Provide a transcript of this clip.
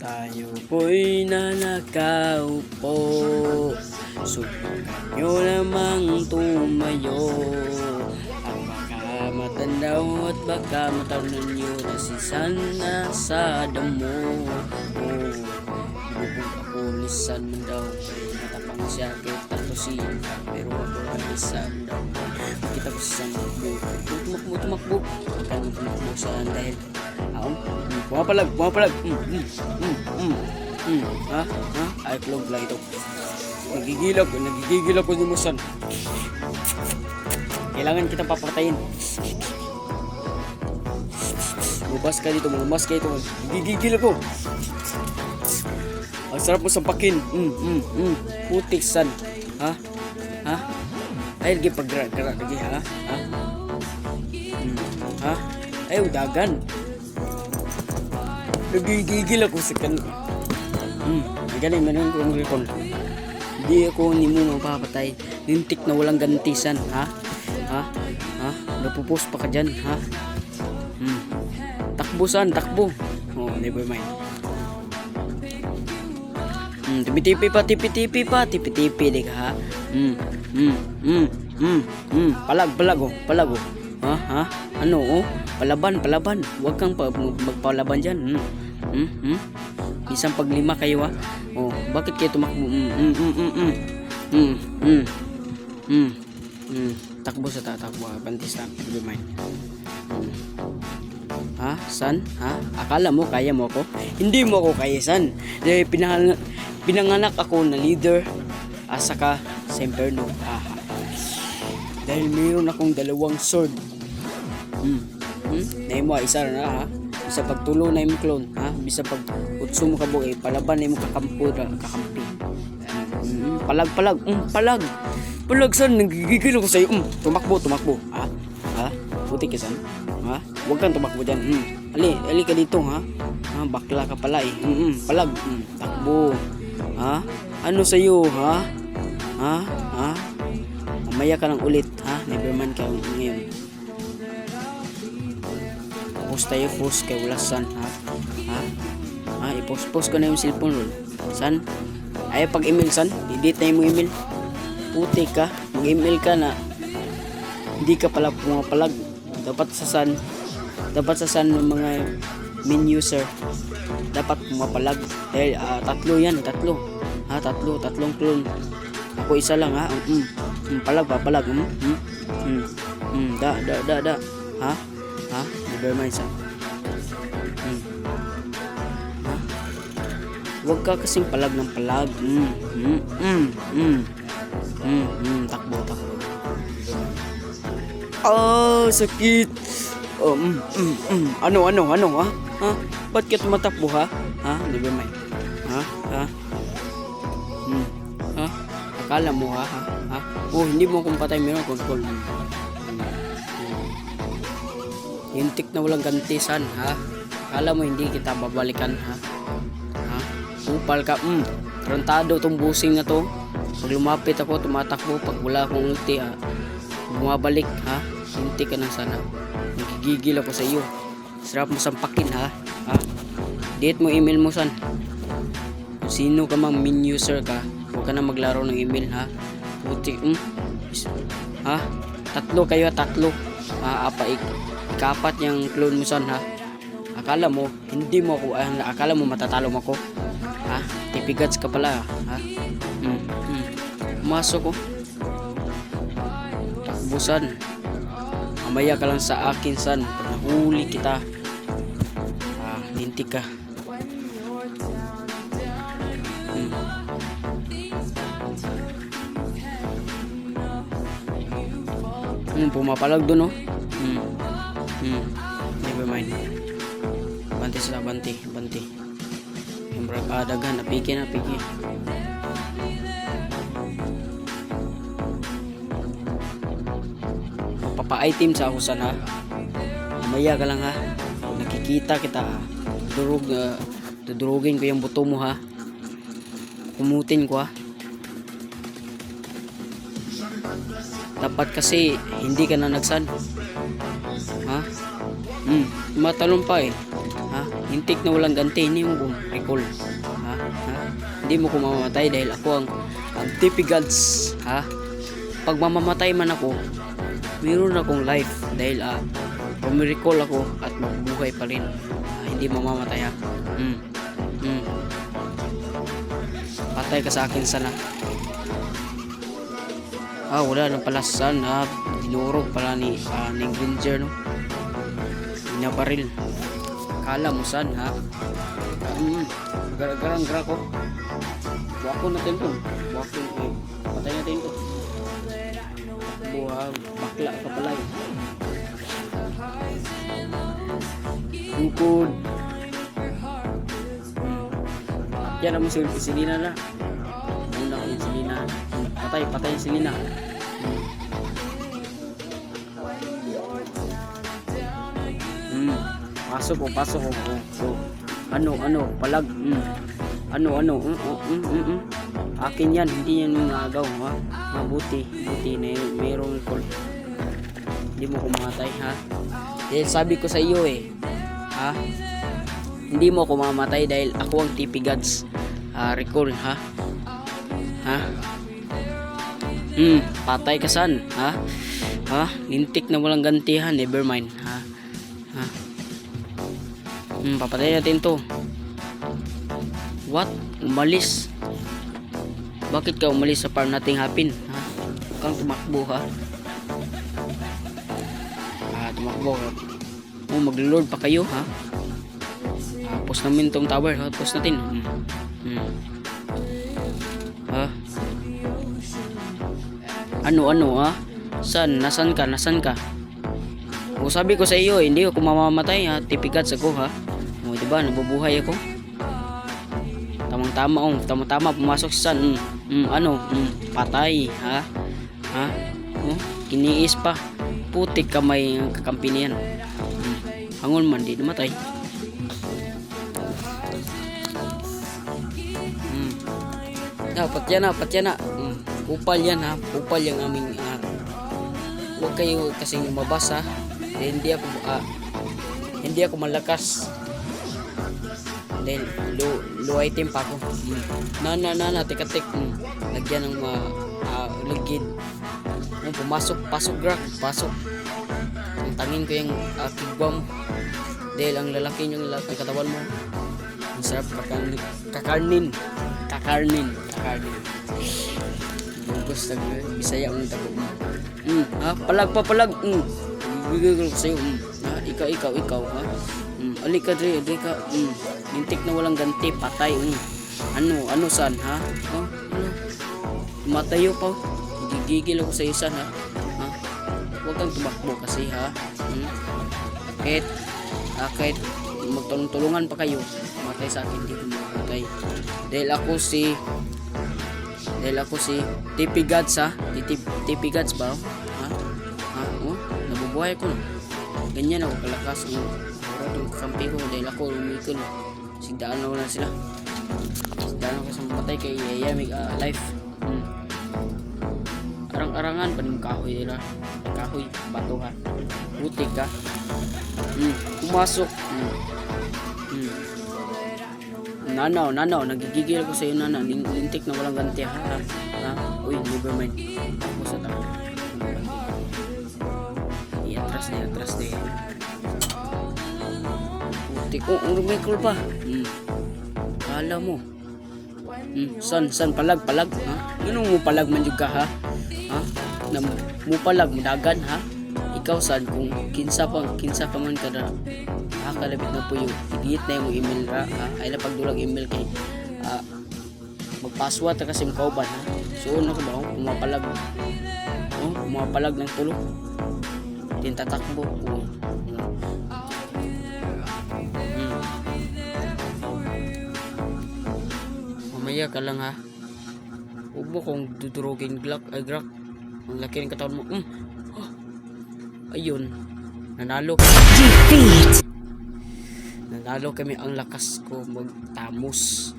Tayo po'y nanakaupo, subukan nyo namang tumayo. Ang baka matandaw at baka matanan nyo na si San nasa damo. Bubog ako lisan mo daw, matapang siya kita to siya, pero ako ay lisan daw. Kita ko si San tumakbo, huwag ka nang tumakbo saan dahil pumapalag. Ay, vlog lang ito. Nagigigil ako ni Musan. Kailangan kita papatayin. Lumabas ka dito. Nagigigil ako. Ang sarap mo sampakin. Putik, San. Ha? Ay, lagi pag-gara lagi, ha? Ay, udagan. Nagigigil ako sa kan. Galing man yung recall. Hindi ako ni mo mapapatay. Lintik na walang gantisan, ha? Napupos pa ka dyan, ha? Takbo, San, takbo. Oh, never mind. Tipi-tipi pa. Tipi-tipi, di ka, ha? Palag, oh. Ha? Ano, oh? Palaban. Huwag kang magpalaban dyan. Isang paglima kayo, ha? Oh, bakit kayo tumakbo? Takbo sa tatakbo, ha? Bantis lang. Never mind. Ha? San? Ha? Akala mo kaya mo ako? Hindi mo ako kaya, San. Dahil pinanganak ako na leader saka sa Inferno. Dahil mayroon akong dalawang sword. Nahin mo isa na, ha? Bisa pagtulo na yung clone, ha? Bisa pag utso mo kabog, palaban na yung kakampi. Palag, San, nagigigil ako sa'yo. Tumakbo, ha? Putik ka, San, ha? Huwag kang tumakbo dyan. Ali ka dito, ha? Bakla ka pala, eh. Palag, takbo, ha? Ano sa'yo, ha? Mamaya ka lang ulit, ha? Neverman ka ngayon. Post kay wala, San, ha? I-post ko na yung cellphone, lol. San? Ay, pag-email, San, edit na yung email. Puti ka, mag-email ka na hindi ka pala pumapalag. Dapat sa San ng mga main user dapat pumapalag. Dahil tatlong clone. Ako isa lang, ha? Palag. Da. Ha? Never mind, San. Huwag ka kasing palag ng palag. Takbo. Sakit. Ano, ha? Ba't ka tumatakbo, ha? Never mind. Ha? Akala mo, ha? Oh, hindi mo akong patay, meron control. Hintik na walang ganti, San, ha? Akala mo hindi kita babalikan, ha? Upal ka, Tarantado tong busing na to. Pag lumapit ako, tumatakbo. Pag wala akong ulti, bumabalik, ha? Hintik ka na, sana. Nagigigil ako sa iyo. Sarap mo sampakin, ha? Date mo email mo, San. Kung sino ka mang main user ka, huwag ka na maglaro ng email, ha? Puti, ha? Tatlo kayo, tatlo. Ikapat yung clone mo, San, ha? Akala mo, hindi mo ako, akala mo matatalo mo ako, ha? Tipigats ka pala, ha? Pumasok ko. Takbo, San. Mamaya ka lang sa akin, San. Pag nahuli kita, lintik ka. Pumapalag doon, oh. Never mind. Banti. Yung daghan, napiki. Papa-item sa husan, ha? Mamaya ka lang, ha? Nakikita kita, ha? Dudurugin ko yung buto mo, ha? Kumutin ko, ha? Dapat kasi hindi ka na nagsan. Ha? Matalon pa, eh. Ha? hintik na walang ganti, hindi mo ko recall. Ha? Hindi mo ko mamamatay dahil ako ang TP Gods. Ha? Pag mamamatay man ako, mayroon akong life dahil recall ako at mabubuhay pa rin. Hindi mamamatay ha. Patay ka sa akin sana. Wala nang pala san. Dinurog pala ni Granger, no? Binabaril. Kala mo san ha? Garang-gara ko. Buwako natin to. Patay natin to. Bakla ka pala eh. Bukod. Yan naman si Selena na. Una ko yung Selena. Patay yung Selena. Pasok ko. So, palag. Akin yan, hindi yan yung agaw, ha? Mabuti na mayroong call. Hindi mo kumatay, ha? Dahil sabi ko sa iyo ha? Hindi mo ako mamatay dahil ako ang TP Gods. Recall, ha? Patay ka san, ha? Lintik na walang gantihan, never mind, ha? Papatay natin to. What? Umalis? Bakit ka umalis sa farm nating hapin? Huwag kang tumakbo, ha? Tumakbo. Mag-lord pa kayo, ha? Post namin tong tower, ha? Post natin. Ano, ha? Nasaan ka? Sabi ko sa iyo, hindi ako mamamatay, ha? TP Gods ako, ha? Diba, nabubuhay ako. Tama, pumasok sa sun. Patay, ha? Kiniis pa. Putik kamay ang kakampi niyan. Hangon man, di namatay. Dapat yan na. Upal yan, ha? Upal yung aming huwag kayo kasing lumabas, ha? Hindi ako malakas. Dahil low item pa ako. Tikatik. Lagyan ng ligid. Pasok. Tangin ko yung kigwam. Dahil ang lalaki yung katawan mo. Ang sarap kakarnin. Bugos na Bisaya ang tago. Palag. Bigay ko sa'yo. Ikaw, ha? Alika dre ka. Lintik na walang ganti, patay. Ano san, ha? Matayo pa. Gigigil ako sa isa, ha? Huwag kang tumakbo kasi, ha? Kahit magtulungan pa kayo, matay sa akin, hindi ko matay. Dahil ako si TP Gods, ha? TP Gods ba? Nabubuhay ko. Ganyan ako kalakas. Itong kakampi ko dahil ako lumikol. Sigdaan na sila. Sigdaan ako sa matay kay Yayamig life. Arang-arangan pa ng kahoy nila. Kahoy, bato, ha? Butik, ka. Pumasok. Nanaw, nagigigil ako sa iyo, nanaw. Lintik na walang ganti, ha? Uy, never mind. Ako sa tao. Iatras na. Butik. Rumikol pa. Kala mo. San palag, ha? Ganun mo palag man juga, ha? Mo palag, mudagan, ha? Ikaw san, kung kinsa ka man kada, kalabit na po yung i-delete na yung email, ha? Ay na pagdulag email kay magpaswat na kasi mkauban, ha? So, ano ko ba? Pumapalag ng tulog. Tintatakbo. Mamaya ka lang, ha? Huwag mo kong dudurugin, Grak. Ang laki ng katawan mo. Ayun. Nanalo kami. Ang lakas ko magtamos.